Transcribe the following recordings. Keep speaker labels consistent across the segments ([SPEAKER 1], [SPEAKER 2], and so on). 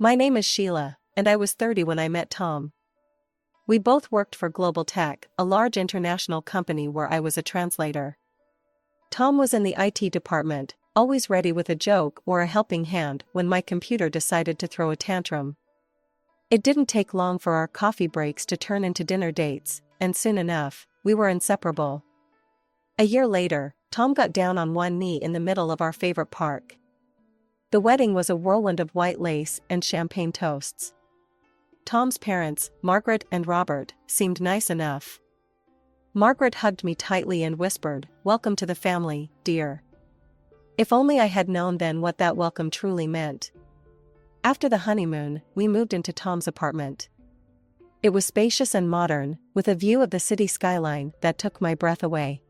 [SPEAKER 1] My name is Sheila, and I was 30 when I met Tom. We both worked for Global Tech, a large international company where I was a translator. Tom was in the IT department, always ready with a joke or a helping hand when my computer decided to throw a tantrum. It didn't take long for our coffee breaks to turn into dinner dates, and soon enough, we were inseparable. A year later, Tom got down on one knee in the middle of our favorite park. The wedding was a whirlwind of white lace and champagne toasts. Tom's parents, Margaret and Robert, seemed nice enough. Margaret hugged me tightly and whispered, "Welcome to the family, dear." If only I had known then what that welcome truly meant. After the honeymoon, we moved into Tom's apartment. It was spacious and modern, with a view of the city skyline that took my breath away.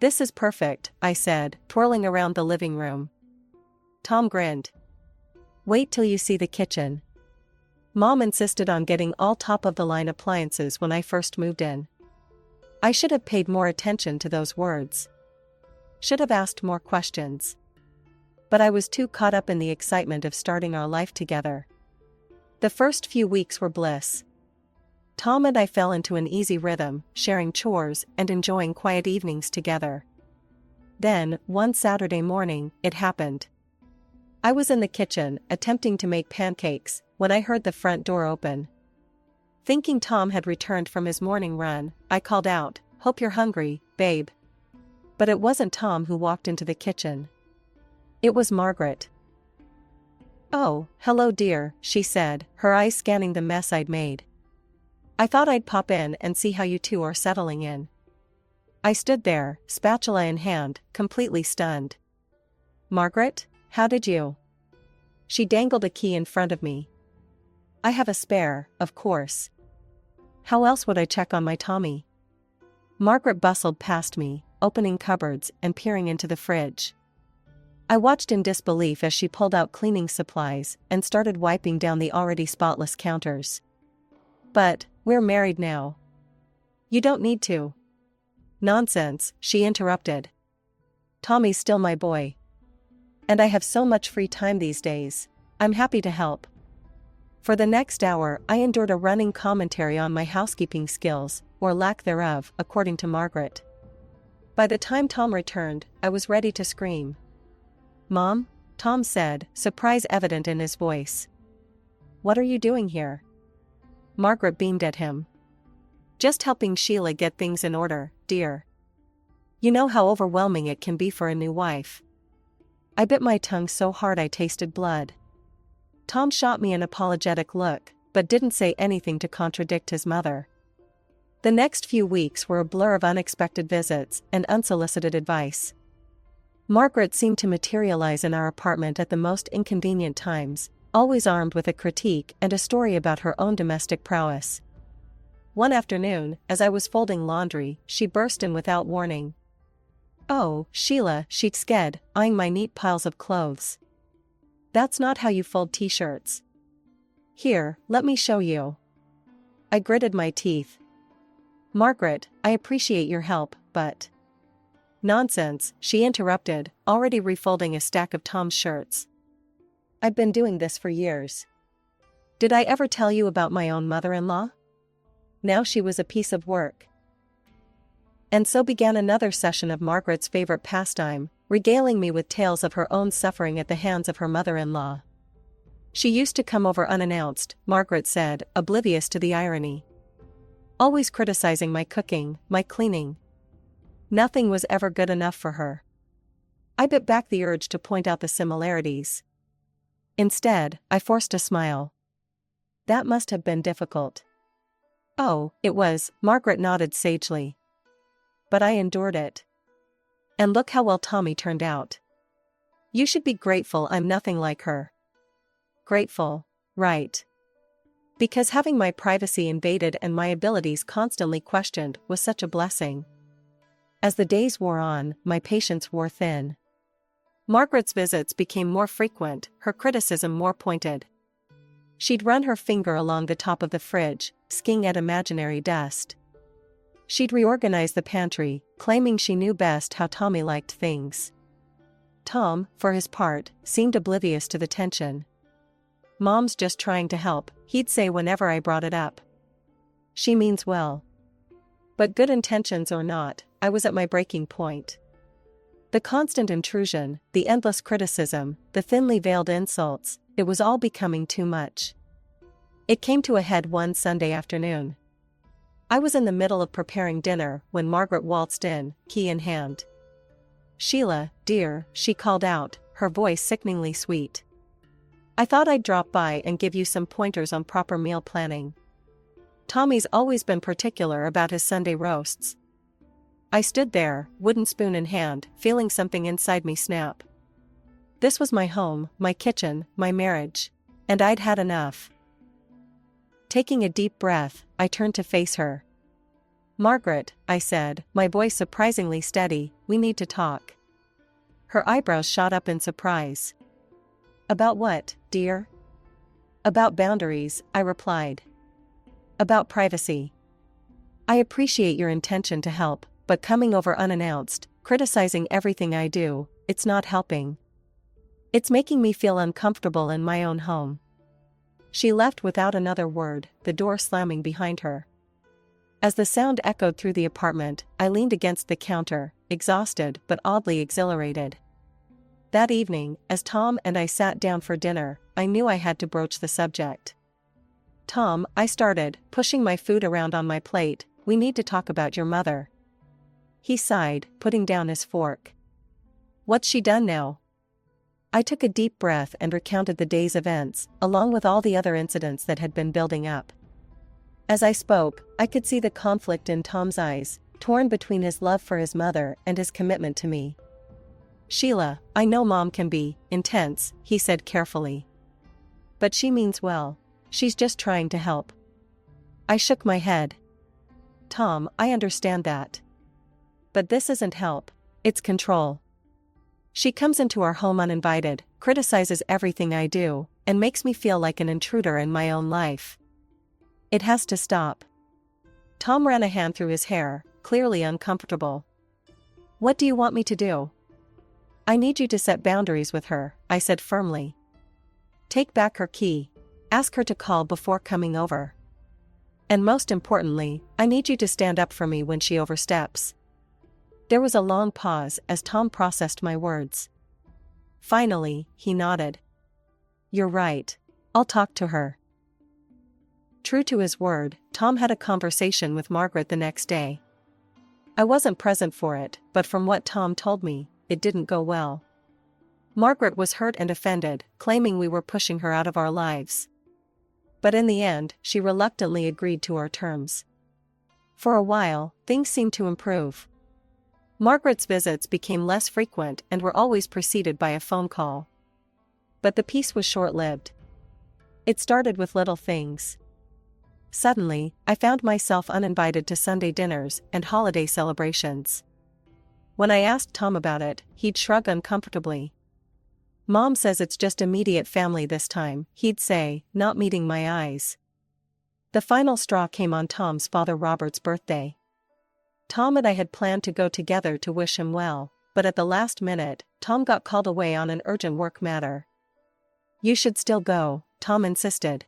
[SPEAKER 1] "This is perfect," I said, twirling around the living room. Tom grinned. "Wait till you see the kitchen." Mom insisted on getting all top-of-the-line appliances when I first moved in. I should have paid more attention to those words. Should have asked more questions. But I was too caught up in the excitement of starting our life together. The first few weeks were bliss. Tom and I fell into an easy rhythm, sharing chores and enjoying quiet evenings together. Then, one Saturday morning, it happened. I was in the kitchen, attempting to make pancakes, when I heard the front door open. Thinking Tom had returned from his morning run, I called out, "Hope you're hungry, babe." But it wasn't Tom who walked into the kitchen. It was Margaret. "Oh, hello dear," she said, her eyes scanning the mess I'd made. "I thought I'd pop in and see how you two are settling in." I stood there, spatula in hand, completely stunned. "Margaret, how did you?" She dangled a key in front of me. "I have a spare, of course. How else would I check on my Tommy?" Margaret bustled past me, opening cupboards and peering into the fridge. I watched in disbelief as she pulled out cleaning supplies and started wiping down the already spotless counters. "But, we're married now." "You don't need to." "Nonsense," she interrupted. "Tommy's still my boy. And I have so much free time these days. I'm happy to help." For the next hour, I endured a running commentary on my housekeeping skills, or lack thereof, according to Margaret. By the time Tom returned, I was ready to scream. "Mom?" Tom said, surprise evident in his voice. "What are you doing here?" Margaret beamed at him. "Just helping Sheila get things in order, dear. You know how overwhelming it can be for a new wife." I bit my tongue so hard I tasted blood. Tom shot me an apologetic look, but didn't say anything to contradict his mother. The next few weeks were a blur of unexpected visits and unsolicited advice. Margaret seemed to materialize in our apartment at the most inconvenient times, always armed with a critique and a story about her own domestic prowess. One afternoon, as I was folding laundry, she burst in without warning. "Oh, Sheila," she said, eyeing my neat piles of clothes. "That's not how you fold t-shirts. Here, let me show you." I gritted my teeth. "Margaret, I appreciate your help, but..." "Nonsense," she interrupted, already refolding a stack of Tom's shirts. "I've been doing this for years. Did I ever tell you about my own mother-in-law?" Now she was a piece of work. And so began another session of Margaret's favorite pastime, regaling me with tales of her own suffering at the hands of her mother-in-law. She used to come over unannounced, Margaret said, oblivious to the irony. Always criticizing my cooking, my cleaning. Nothing was ever good enough for her. I bit back the urge to point out the similarities. Instead, I forced a smile. "That must have been difficult." "Oh, it was," Margaret nodded sagely. "But I endured it. And look how well Tommy turned out. You should be grateful I'm nothing like her." Grateful, right? Because having my privacy invaded and my abilities constantly questioned was such a blessing. As the days wore on, my patience wore thin. Margaret's visits became more frequent, her criticism more pointed. She'd run her finger along the top of the fridge, skiing at imaginary dust. She'd reorganize the pantry, claiming she knew best how Tommy liked things. Tom, for his part, seemed oblivious to the tension. "Mom's just trying to help," he'd say whenever I brought it up. "She means well." But good intentions or not, I was at my breaking point. The constant intrusion, the endless criticism, the thinly veiled insults, it was all becoming too much. It came to a head one Sunday afternoon. I was in the middle of preparing dinner when Margaret waltzed in, key in hand. "Sheila, dear," she called out, her voice sickeningly sweet. "I thought I'd drop by and give you some pointers on proper meal planning. Tommy's always been particular about his Sunday roasts." I stood there, wooden spoon in hand, feeling something inside me snap. This was my home, my kitchen, my marriage. And I'd had enough. Taking a deep breath, I turned to face her. "Margaret," I said, my voice surprisingly steady, "we need to talk." Her eyebrows shot up in surprise. "About what, dear?" "About boundaries," I replied. "About privacy. I appreciate your intention to help, but coming over unannounced, criticizing everything I do, it's not helping. It's making me feel uncomfortable in my own home." She left without another word, the door slamming behind her. As the sound echoed through the apartment, I leaned against the counter, exhausted but oddly exhilarated. That evening, as Tom and I sat down for dinner, I knew I had to broach the subject. "Tom," I started, pushing my food around on my plate, "we need to talk about your mother." He sighed, putting down his fork. "What's she done now?" I took a deep breath and recounted the day's events, along with all the other incidents that had been building up. As I spoke, I could see the conflict in Tom's eyes, torn between his love for his mother and his commitment to me. "Sheila, I know Mom can be intense," he said carefully. "But she means well. She's just trying to help." I shook my head. "Tom, I understand that. But this isn't help, it's control. She comes into our home uninvited, criticizes everything I do, and makes me feel like an intruder in my own life. It has to stop." Tom ran a hand through his hair, clearly uncomfortable. "What do you want me to do?" "I need you to set boundaries with her," I said firmly. "Take back her key. Ask her to call before coming over. And most importantly, I need you to stand up for me when she oversteps." There was a long pause as Tom processed my words. Finally, he nodded. "You're right. I'll talk to her." True to his word, Tom had a conversation with Margaret the next day. I wasn't present for it, but from what Tom told me, it didn't go well. Margaret was hurt and offended, claiming we were pushing her out of our lives. But in the end, she reluctantly agreed to our terms. For a while, things seemed to improve. Margaret's visits became less frequent and were always preceded by a phone call. But the peace was short-lived. It started with little things. Suddenly, I found myself uninvited to Sunday dinners and holiday celebrations. When I asked Tom about it, he'd shrug uncomfortably. "Mom says it's just immediate family this time," he'd say, not meeting my eyes. The final straw came on Tom's father Robert's birthday. Tom and I had planned to go together to wish him well, but at the last minute, Tom got called away on an urgent work matter. "You should still go," Tom insisted.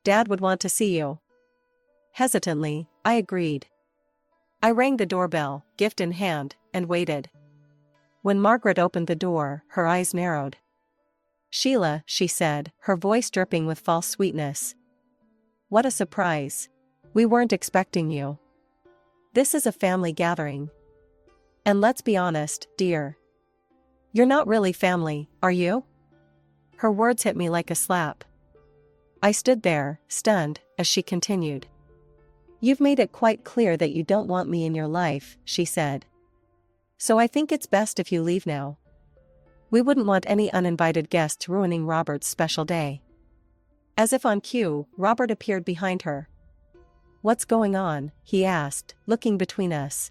[SPEAKER 1] "Dad would want to see you." Hesitantly, I agreed. I rang the doorbell, gift in hand, and waited. When Margaret opened the door, her eyes narrowed. "Sheila," she said, her voice dripping with false sweetness. "What a surprise. We weren't expecting you. This is a family gathering. And let's be honest, dear. You're not really family, are you?" Her words hit me like a slap. I stood there, stunned, as she continued. "You've made it quite clear that you don't want me in your life," she said. "So I think it's best if you leave now. We wouldn't want any uninvited guests ruining Robert's special day." As if on cue, Robert appeared behind her. "What's going on?" he asked, looking between us.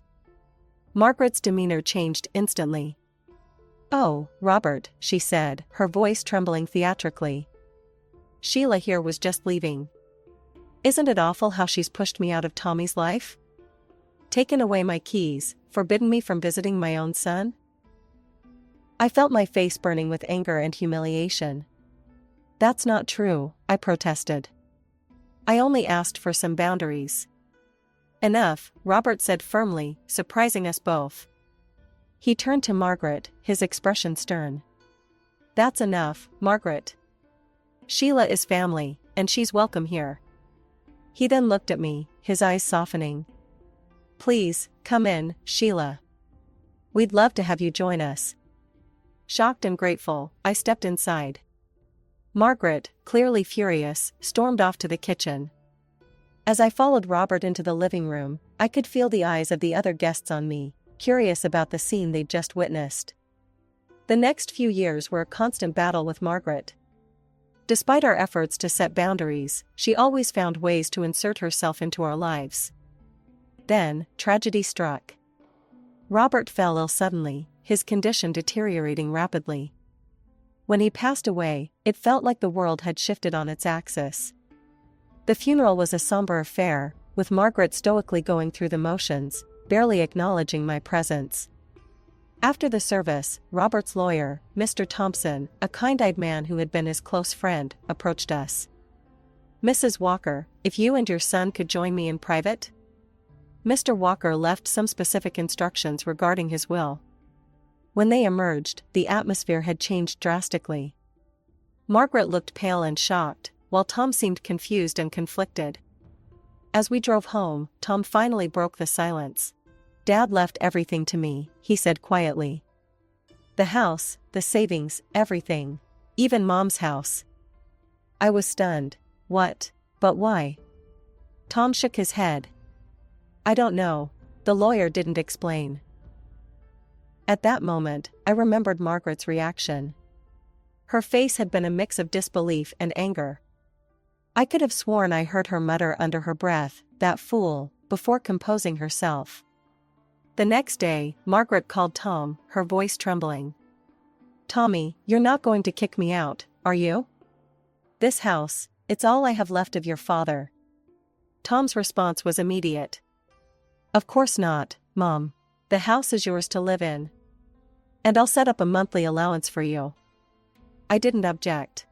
[SPEAKER 1] Margaret's demeanor changed instantly. "Oh, Robert," she said, her voice trembling theatrically. "Sheila here was just leaving. Isn't it awful how she's pushed me out of Tommy's life? Taken away my keys, forbidden me from visiting my own son?" I felt my face burning with anger and humiliation. That's not true, I protested. I only asked for some boundaries. Enough, Robert said firmly, surprising us both. He turned to Margaret, his expression stern. That's enough, Margaret. Sheila is family, and she's welcome here. He then looked at me, his eyes softening. Please, come in, Sheila. We'd love to have you join us. Shocked and grateful, I stepped inside. Margaret, clearly furious, stormed off to the kitchen. As I followed Robert into the living room, I could feel the eyes of the other guests on me, curious about the scene they'd just witnessed. The next few years were a constant battle with Margaret. Despite our efforts to set boundaries, she always found ways to insert herself into our lives. Then, tragedy struck. Robert fell ill suddenly, his condition deteriorating rapidly. When he passed away, it felt like the world had shifted on its axis. The funeral was a somber affair, with Margaret stoically going through the motions, barely acknowledging my presence. After the service, Robert's lawyer, Mr. Thompson, a kind-eyed man who had been his close friend, approached us. Mrs. Walker, if you and your son could join me in private? Mr. Walker left some specific instructions regarding his will. When they emerged, the atmosphere had changed drastically. Margaret looked pale and shocked, while Tom seemed confused and conflicted. As we drove home, Tom finally broke the silence. Dad left everything to me, he said quietly. The house, the savings, everything. Even Mom's house. I was stunned. What? But why? Tom shook his head. I don't know. The lawyer didn't explain. At that moment, I remembered Margaret's reaction. Her face had been a mix of disbelief and anger. I could have sworn I heard her mutter under her breath, "That fool," before composing herself. The next day, Margaret called Tom, her voice trembling. Tommy, you're not going to kick me out, are you? This house, it's all I have left of your father. Tom's response was immediate. Of course not, Mom. The house is yours to live in. And I'll set up a monthly allowance for you. I didn't object.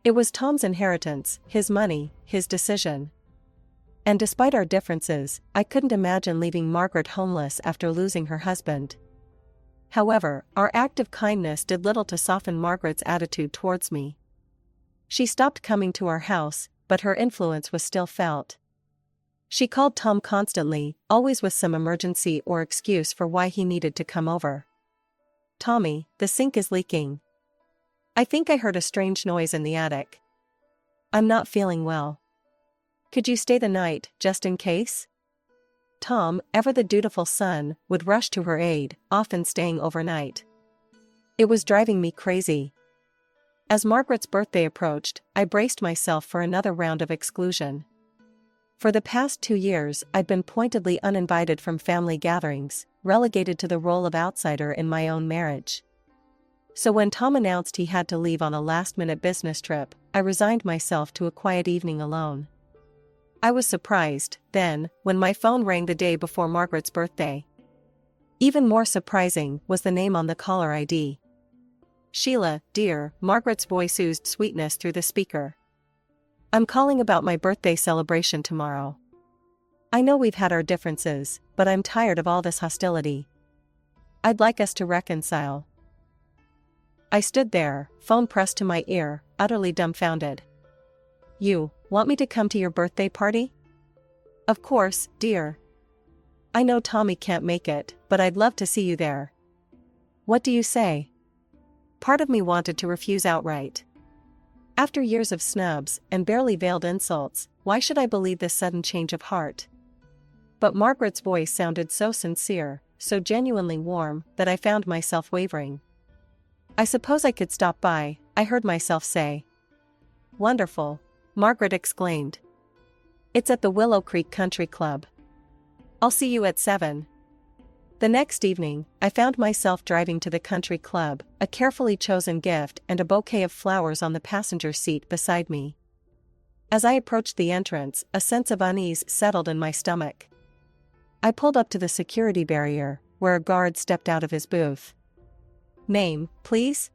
[SPEAKER 1] It was Tom's inheritance, his money, his decision. And despite our differences, I couldn't imagine leaving Margaret homeless after losing her husband. However, our act of kindness did little to soften Margaret's attitude towards me. She stopped coming to our house, but her influence was still felt. She called Tom constantly, always with some emergency or excuse for why he needed to come over. Tommy, the sink is leaking. I think I heard a strange noise in the attic. I'm not feeling well. Could you stay the night, just in case? Tom, ever the dutiful son, would rush to her aid, often staying overnight. It was driving me crazy. As Margaret's birthday approached, I braced myself for another round of exclusion. For the past 2 years, I'd been pointedly uninvited from family gatherings, relegated to the role of outsider in my own marriage. So when Tom announced he had to leave on a last-minute business trip, I resigned myself to a quiet evening alone. I was surprised, then, when my phone rang the day before Margaret's birthday. Even more surprising was the name on the caller ID. Sheila, dear, Margaret's voice oozed sweetness through the speaker. I'm calling about my birthday celebration tomorrow. I know we've had our differences, but I'm tired of all this hostility. I'd like us to reconcile. I stood there, phone pressed to my ear, utterly dumbfounded. You want me to come to your birthday party? Of course, dear. I know Tommy can't make it, but I'd love to see you there. What do you say? Part of me wanted to refuse outright. After years of snubs and barely veiled insults, why should I believe this sudden change of heart? But Margaret's voice sounded so sincere, so genuinely warm, that I found myself wavering. I suppose I could stop by, I heard myself say. Wonderful, Margaret exclaimed. It's at the Willow Creek Country Club. I'll see you at 7. The next evening, I found myself driving to the country club, a carefully chosen gift and a bouquet of flowers on the passenger seat beside me. As I approached the entrance, a sense of unease settled in my stomach. I pulled up to the security barrier, where a guard stepped out of his booth. Name, please?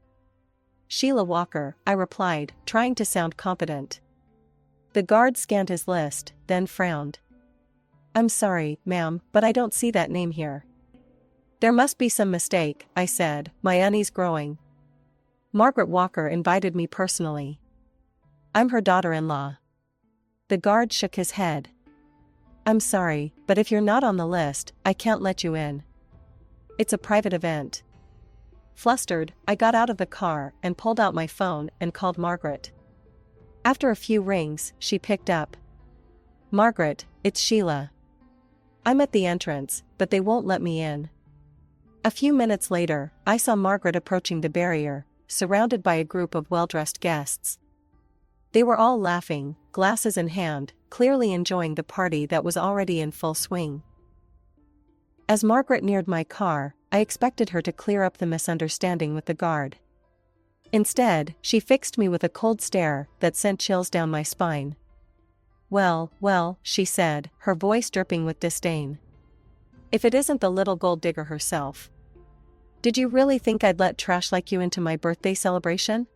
[SPEAKER 1] Sheila Walker, I replied, trying to sound competent. The guard scanned his list, then frowned. I'm sorry, ma'am, but I don't see that name here. There must be some mistake, I said, my unease growing. Margaret Walker invited me personally. I'm her daughter-in-law. The guard shook his head. I'm sorry, but if you're not on the list, I can't let you in. It's a private event. Flustered, I got out of the car and pulled out my phone and called Margaret. After a few rings, she picked up. Margaret, it's Sheila. I'm at the entrance, but they won't let me in. A few minutes later, I saw Margaret approaching the barrier, surrounded by a group of well-dressed guests. They were all laughing, glasses in hand, clearly enjoying the party that was already in full swing. As Margaret neared my car, I expected her to clear up the misunderstanding with the guard. Instead, she fixed me with a cold stare that sent chills down my spine. Well, well, she said, her voice dripping with disdain. If it isn't the little gold digger herself. Did you really think I'd let trash like you into my birthday celebration?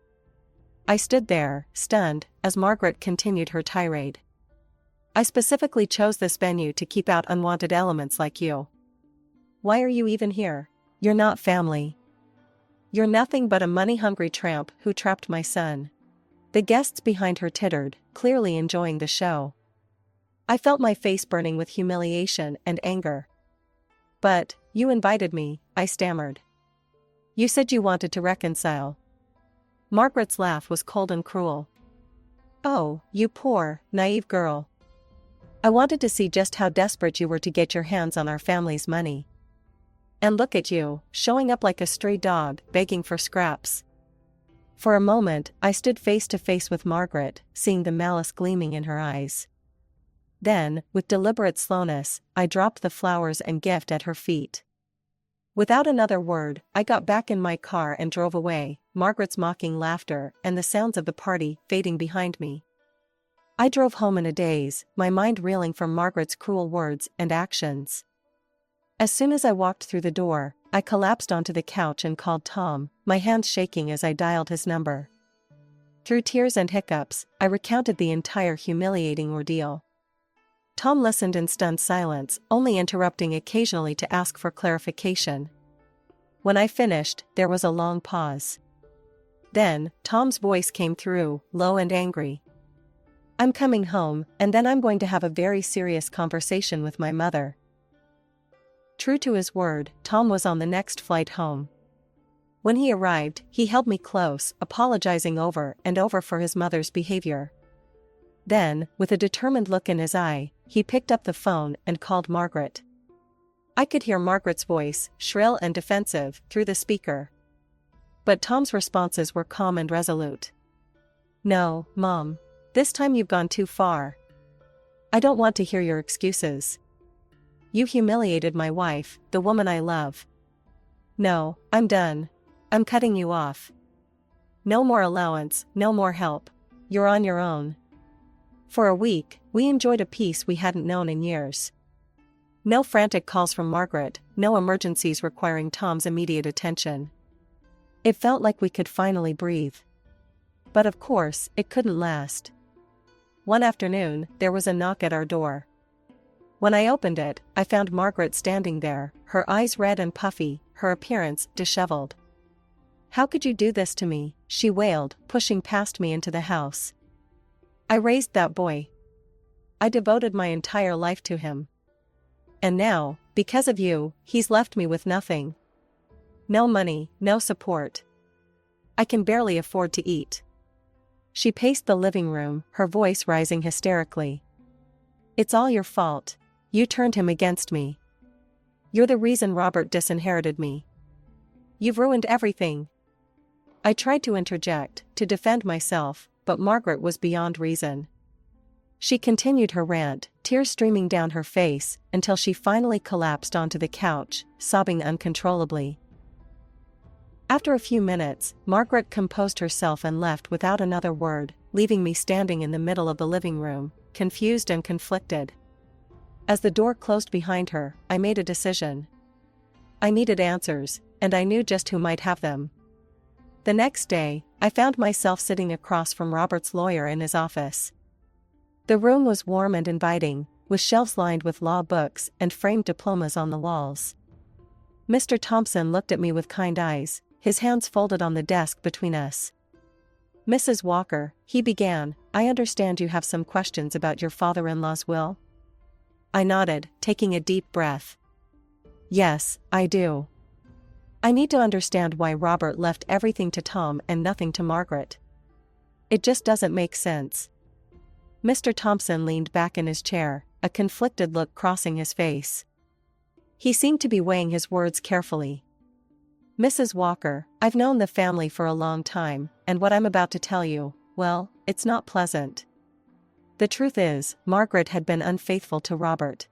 [SPEAKER 1] I stood there, stunned, as Margaret continued her tirade. I specifically chose this venue to keep out unwanted elements like you. Why are you even here? You're not family. You're nothing but a money-hungry tramp who trapped my son. The guests behind her tittered, clearly enjoying the show. I felt my face burning with humiliation and anger. But, you invited me, I stammered. You said you wanted to reconcile. Margaret's laugh was cold and cruel. Oh, you poor, naive girl. I wanted to see just how desperate you were to get your hands on our family's money. And look at you, showing up like a stray dog, begging for scraps. For a moment, I stood face to face with Margaret, seeing the malice gleaming in her eyes. Then, with deliberate slowness, I dropped the flowers and gift at her feet. Without another word, I got back in my car and drove away, Margaret's mocking laughter and the sounds of the party fading behind me. I drove home in a daze, my mind reeling from Margaret's cruel words and actions. As soon as I walked through the door, I collapsed onto the couch and called Tom, my hands shaking as I dialed his number. Through tears and hiccups, I recounted the entire humiliating ordeal. Tom listened in stunned silence, only interrupting occasionally to ask for clarification. When I finished, there was a long pause. Then, Tom's voice came through, low and angry. I'm coming home, and then I'm going to have a very serious conversation with my mother. True to his word, Tom was on the next flight home. When he arrived, he held me close, apologizing over and over for his mother's behavior. Then, with a determined look in his eye, he picked up the phone and called Margaret. I could hear Margaret's voice, shrill and defensive, through the speaker. But Tom's responses were calm and resolute. No, Mom. This time you've gone too far. I don't want to hear your excuses. You humiliated my wife, the woman I love. No, I'm done. I'm cutting you off. No more allowance, no more help. You're on your own. For a week, we enjoyed a peace we hadn't known in years. No frantic calls from Margaret, no emergencies requiring Tom's immediate attention. It felt like we could finally breathe. But of course, it couldn't last. One afternoon, there was a knock at our door. When I opened it, I found Margaret standing there, her eyes red and puffy, her appearance disheveled. How could you do this to me? She wailed, pushing past me into the house. I raised that boy. I devoted my entire life to him. And now, because of you, he's left me with nothing. No money, no support. I can barely afford to eat. She paced the living room, her voice rising hysterically. It's all your fault. You turned him against me. You're the reason Robert disinherited me. You've ruined everything. I tried to interject, to defend myself, but Margaret was beyond reason. She continued her rant, tears streaming down her face, until she finally collapsed onto the couch, sobbing uncontrollably. After a few minutes, Margaret composed herself and left without another word, leaving me standing in the middle of the living room, confused and conflicted. As the door closed behind her, I made a decision. I needed answers, and I knew just who might have them. The next day, I found myself sitting across from Robert's lawyer in his office. The room was warm and inviting, with shelves lined with law books and framed diplomas on the walls. Mr. Thompson looked at me with kind eyes, his hands folded on the desk between us. "Mrs. Walker," he began, "I understand you have some questions about your father-in-law's will?" I nodded, taking a deep breath. "Yes, I do. I need to understand why Robert left everything to Tom and nothing to Margaret. It just doesn't make sense." Mr. Thompson leaned back in his chair, a conflicted look crossing his face. He seemed to be weighing his words carefully. "Mrs. Walker, I've known the family for a long time, and what I'm about to tell you, well, it's not pleasant. The truth is, Margaret had been unfaithful to Robert."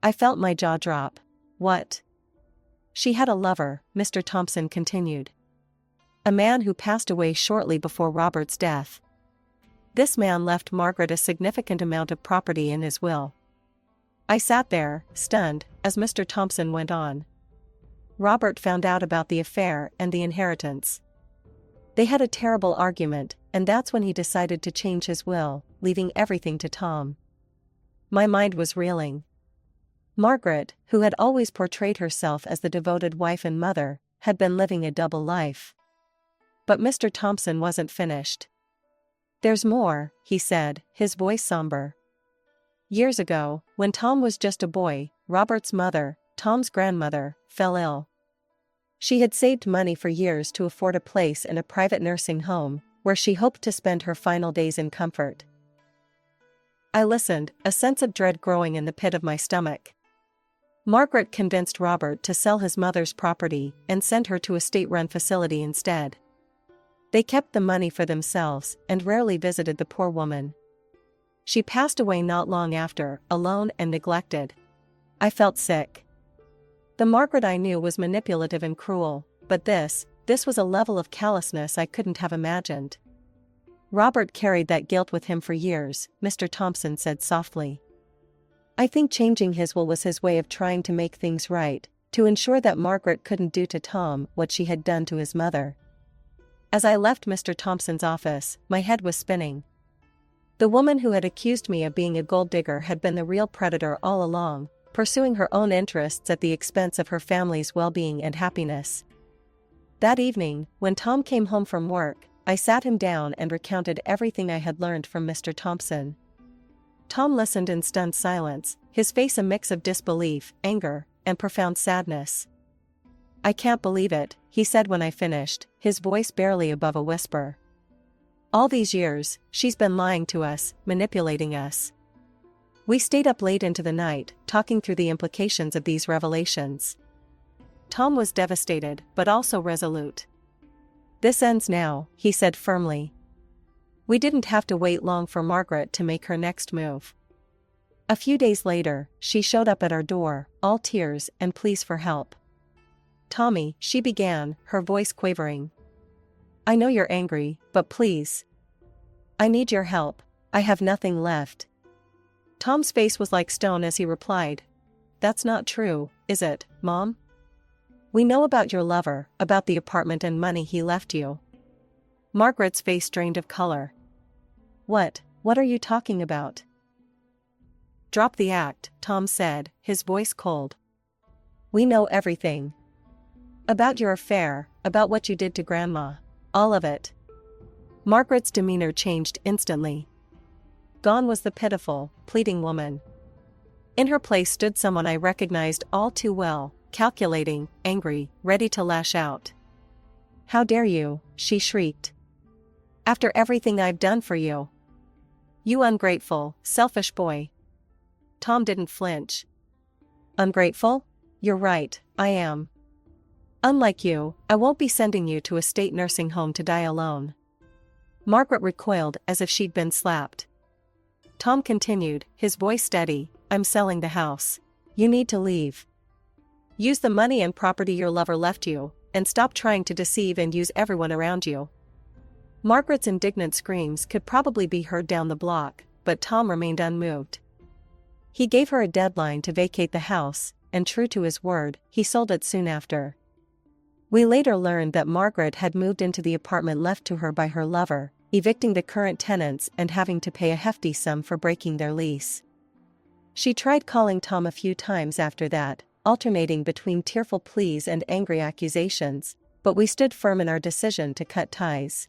[SPEAKER 1] I felt my jaw drop. "What?" "She had a lover," Mr. Thompson continued. "A man who passed away shortly before Robert's death. This man left Margaret a significant amount of property in his will." I sat there, stunned, as Mr. Thompson went on. "Robert found out about the affair and the inheritance. They had a terrible argument, and that's when he decided to change his will, leaving everything to Tom." My mind was reeling. Margaret, who had always portrayed herself as the devoted wife and mother, had been living a double life. But Mr. Thompson wasn't finished. "There's more," he said, his voice somber. "Years ago, when Tom was just a boy, Robert's mother, Tom's grandmother, fell ill. She had saved money for years to afford a place in a private nursing home, where she hoped to spend her final days in comfort." I listened, a sense of dread growing in the pit of my stomach. Margaret convinced Robert to sell his mother's property and send her to a state-run facility instead. They kept the money for themselves and rarely visited the poor woman. She passed away not long after, alone and neglected. I felt sick. The Margaret I knew was manipulative and cruel, but this was a level of callousness I couldn't have imagined. "Robert carried that guilt with him for years," Mr. Thompson said softly. "I think changing his will was his way of trying to make things right, to ensure that Margaret couldn't do to Tom what she had done to his mother." As I left Mr. Thompson's office, my head was spinning. The woman who had accused me of being a gold digger had been the real predator all along, pursuing her own interests at the expense of her family's well-being and happiness. That evening, when Tom came home from work, I sat him down and recounted everything I had learned from Mr. Thompson. Tom listened in stunned silence, his face a mix of disbelief, anger, and profound sadness. "I can't believe it," he said when I finished, his voice barely above a whisper. "All these years, she's been lying to us, manipulating us." We stayed up late into the night, talking through the implications of these revelations. Tom was devastated, but also resolute. "This ends now," he said firmly. We didn't have to wait long for Margaret to make her next move. A few days later, she showed up at our door, all tears and pleas for help. "Tommy," she began, her voice quavering. "I know you're angry, but please. I need your help. I have nothing left." Tom's face was like stone as he replied, "That's not true, is it, Mom? We know about your lover, about the apartment and money he left you." Margaret's face drained of color. What are you talking about?" "Drop the act," Tom said, his voice cold. "We know everything. About your affair, about what you did to Grandma. All of it." Margaret's demeanor changed instantly. Gone was the pitiful, pleading woman. In her place stood someone I recognized all too well, calculating, angry, ready to lash out. "How dare you," she shrieked. "After everything I've done for you. You ungrateful, selfish boy." Tom didn't flinch. "Ungrateful? You're right, I am. Unlike you, I won't be sending you to a state nursing home to die alone." Margaret recoiled as if she'd been slapped. Tom continued, his voice steady, "I'm selling the house. You need to leave. Use the money and property your lover left you, and stop trying to deceive and use everyone around you." Margaret's indignant screams could probably be heard down the block, but Tom remained unmoved. He gave her a deadline to vacate the house, and true to his word, he sold it soon after. We later learned that Margaret had moved into the apartment left to her by her lover, evicting the current tenants and having to pay a hefty sum for breaking their lease. She tried calling Tom a few times after that, alternating between tearful pleas and angry accusations, but we stood firm in our decision to cut ties.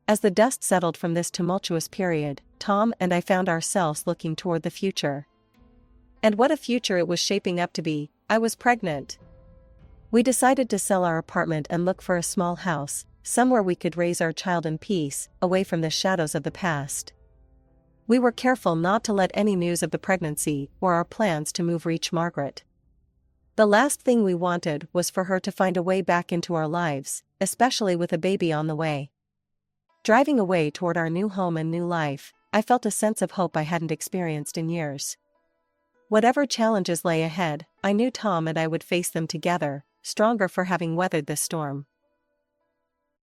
[SPEAKER 1] As the dust settled from this tumultuous period, Tom and I found ourselves looking toward the future. And what a future it was shaping up to be. I was pregnant. We decided to sell our apartment and look for a small house, somewhere we could raise our child in peace, away from the shadows of the past. We were careful not to let any news of the pregnancy or our plans to move reach Margaret. The last thing we wanted was for her to find a way back into our lives, especially with a baby on the way. Driving away toward our new home and new life, I felt a sense of hope I hadn't experienced in years. Whatever challenges lay ahead, I knew Tom and I would face them together, stronger for having weathered this storm.